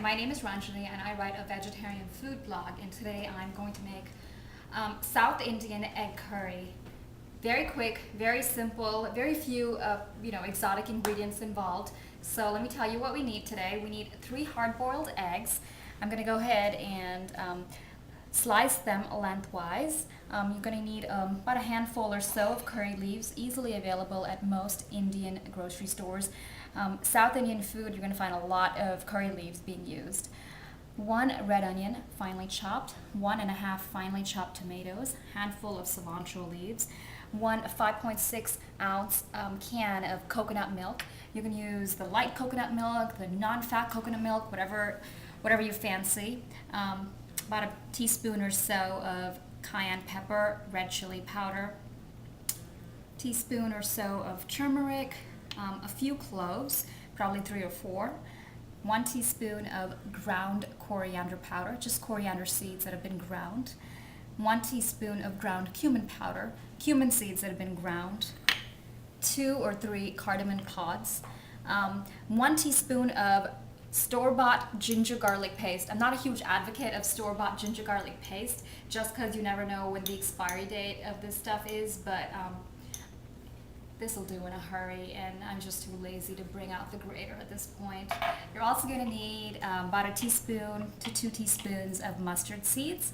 my name is Ranjani and I write a vegetarian food blog, and today I'm going to make South Indian egg curry. Very quick, very simple, very few exotic ingredients involved. So let me tell you what we need today. We need 3 hard-boiled eggs. I'm going to go ahead and slice them lengthwise. You're going to need about a handful or so of curry leaves, easily available at most Indian grocery stores. South Indian food, you're going to find a lot of curry leaves being used. 1 red onion, finely chopped. 1.5 finely chopped tomatoes. Handful of cilantro leaves. 1 5.6 ounce can of coconut milk. You can use the light coconut milk, the non-fat coconut milk, whatever you fancy. About a teaspoon or so of cayenne pepper, red chili powder. Teaspoon or so of turmeric. A few cloves, probably 3 or 4. 1 teaspoon of ground coriander powder, just coriander seeds that have been ground. 1 teaspoon of ground cumin powder, cumin seeds that have been ground. 2 or 3 cardamom pods. 1 teaspoon of store-bought ginger garlic paste. I'm not a huge advocate of store-bought ginger garlic paste, just because you never know when the expiry date of this stuff is, but this will do in a hurry, and I'm just too lazy to bring out the grater at this point. You're also going to need about a teaspoon to 2 teaspoons of mustard seeds,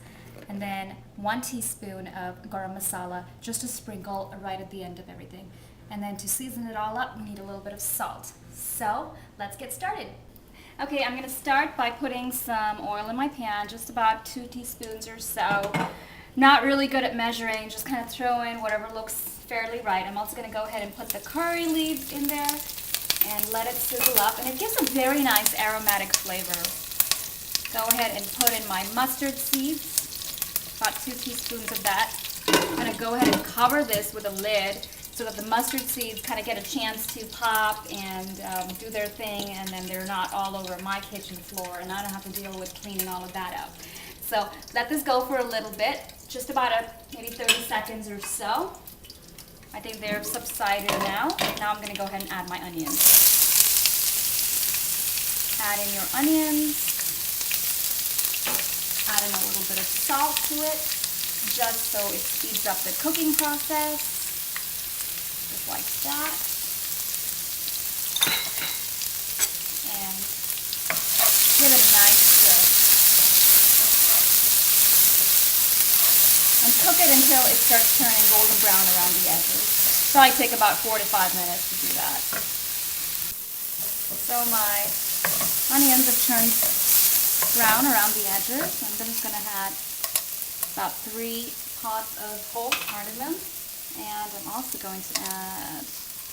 and then 1 teaspoon of garam masala, just a sprinkle right at the end of everything. And then to season it all up, we need a little bit of salt. So let's get started. Okay, I'm going to start by putting some oil in my pan, just about 2 teaspoons or so. Not really good at measuring, just kind of throw in whatever looks fairly right. I'm also going to go ahead and put the curry leaves in there and let it sizzle up, and it gives a very nice aromatic flavor. Go ahead and put in my mustard seeds, about 2 teaspoons of that. I'm going to go ahead and cover this with a lid so that the mustard seeds kind of get a chance to pop and do their thing, and then they're not all over my kitchen floor, and I don't have to deal with cleaning all of that up. So let this go for a little bit, just about maybe 30 seconds or so. I think they're subsided now. Now I'm going to go ahead and add my onions. Add in your onions. Add in a little bit of salt to it, just so it speeds up the cooking process. Just like that. And give it a nice stir. And cook it until it starts turning golden brown around the edges. Probably take about 4 to 5 minutes to do that. So my onions have turned brown around the edges. I'm just going to add about 3 pods of whole cardamom, and I'm also going to add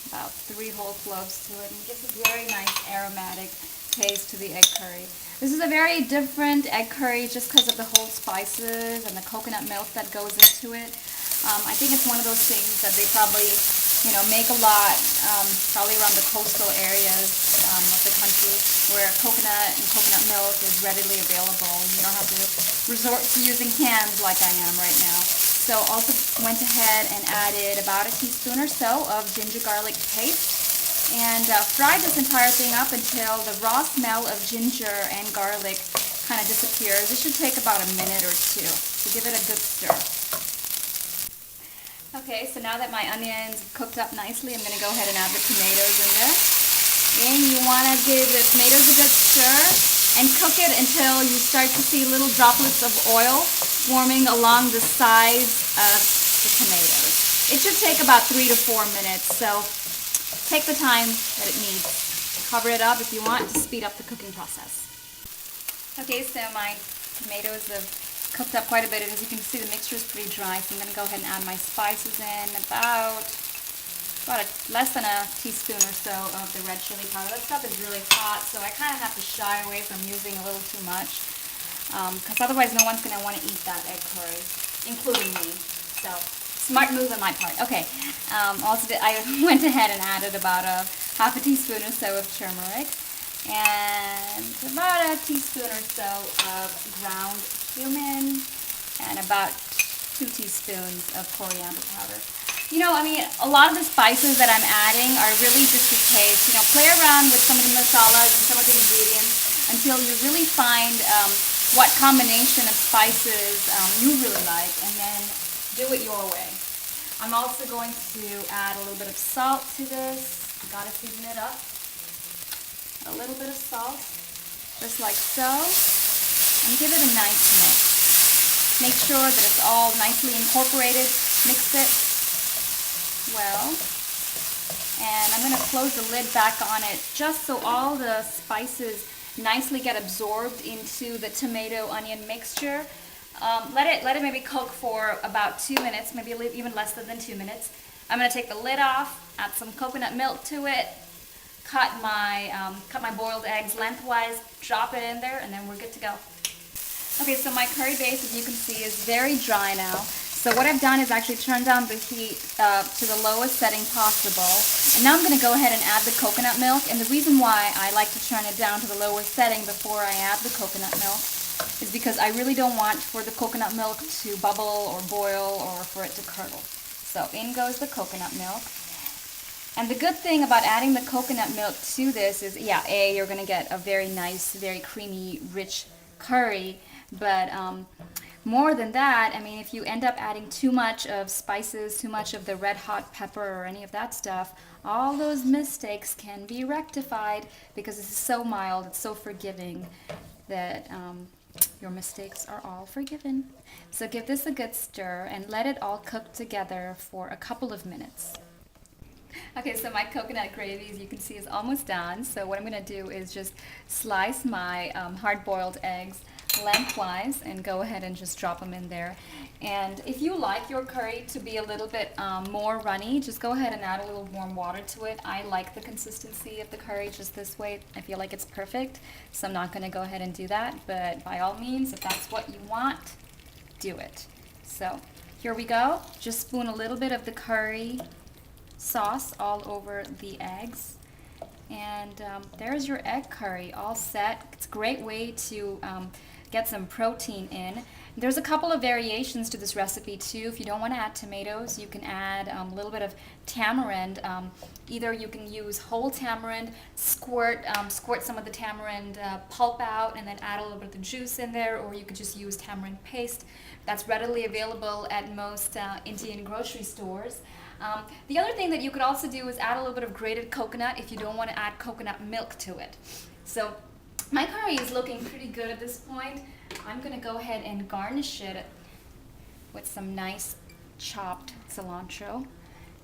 about 3 whole cloves to it, and it gives a very nice aromatic taste to the egg curry. This is a very different egg curry just because of the whole spices and the coconut milk that goes into it. I think it's one of those things that they probably, make a lot, probably around the coastal areas of the country where coconut and coconut milk is readily available. You don't have to resort to using cans like I am right now. So also went ahead and added about a teaspoon or so of ginger garlic paste. And fry this entire thing up until the raw smell of ginger and garlic kind of disappears. It should take about a minute or 2, so give it a good stir. Okay, so now that my onions have cooked up nicely, I'm going to go ahead and add the tomatoes in there. And you want to give the tomatoes a good stir and cook it until you start to see little droplets of oil forming along the sides of the tomatoes. It should take about 3 to 4 minutes, so take the time that it needs. Cover it up if you want to speed up the cooking process. Okay, so my tomatoes have cooked up quite a bit, and as you can see, the mixture is pretty dry, so I'm going to go ahead and add my spices in, about less than a teaspoon or so of the red chili powder. That stuff is really hot, so I kind of have to shy away from using a little too much, because otherwise no one's going to want to eat that egg curry, including me. So smart move on my part. Okay, I went ahead and added about a half a teaspoon or so of turmeric, and about a teaspoon or so of ground cumin, and about 2 teaspoons of coriander powder. A lot of the spices that I'm adding are really just to taste. Play around with some of the masalas and some of the ingredients. until you really find what combination of spices you really like, and then do it your way. I'm also going to add a little bit of salt to this. Gotta season it up. A little bit of salt, just like so, and give it a nice mix. Make sure that it's all nicely incorporated. Mix it well. And I'm going to close the lid back on it just so all the spices nicely get absorbed into the tomato onion mixture. Let it maybe cook for about 2 minutes, maybe even less than 2 minutes. I'm going to take the lid off, add some coconut milk to it, cut my boiled eggs lengthwise, drop it in there, and then we're good to go. Okay, so my curry base, as you can see, is very dry now. So what I've done is actually turn down the heat to the lowest setting possible. And now I'm going to go ahead and add the coconut milk. And the reason why I like to turn it down to the lowest setting before I add the coconut milk is because I really don't want for the coconut milk to bubble or boil or for it to curdle. So in goes the coconut milk. And the good thing about adding the coconut milk to this is, yeah, you're going to get a very nice, very creamy, rich curry. But more than that, I mean, if you end up adding too much of spices, too much of the red hot pepper or any of that stuff, all those mistakes can be rectified because this is so mild, it's so forgiving that your mistakes are all forgiven. So give this a good stir and let it all cook together for a couple of minutes. Okay, so my coconut gravy, as you can see, is almost done. So what I'm going to do is just slice my hard-boiled eggs lengthwise and go ahead and just drop them in there. And if you like your curry to be a little bit more runny, just go ahead and add a little warm water to it. I like the consistency of the curry just this way. I feel like it's perfect, so I'm not going to go ahead and do that. But by all means, if that's what you want, do it. So here we go. Just spoon a little bit of the curry sauce all over the eggs. And there's your egg curry all set. It's a great way to get some protein in. There's a couple of variations to this recipe too. If you don't want to add tomatoes, you can add a little bit of tamarind. Either you can use whole tamarind, squirt some of the tamarind pulp out and then add a little bit of the juice in there, or you could just use tamarind paste. That's readily available at most Indian grocery stores. The other thing that you could also do is add a little bit of grated coconut if you don't want to add coconut milk to it. So my curry is looking pretty good at this point. I'm going to go ahead and garnish it with some nice chopped cilantro.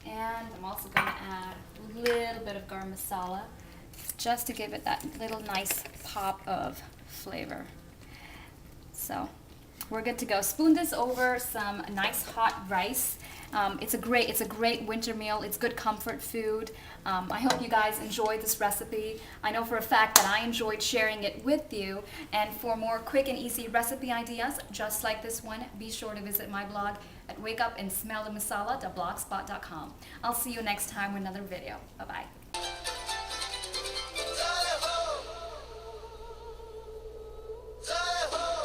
And I'm also going to add a little bit of garam masala just to give it that little nice pop of flavor. So we're good to go. Spoon this over some nice hot rice. It's a great winter meal. It's good comfort food. I hope you guys enjoyed this recipe. I know for a fact that I enjoyed sharing it with you. And for more quick and easy recipe ideas just like this one, be sure to visit my blog at wakeupandsmellthemasala.blogspot.com. I'll see you next time with another video. Bye-bye.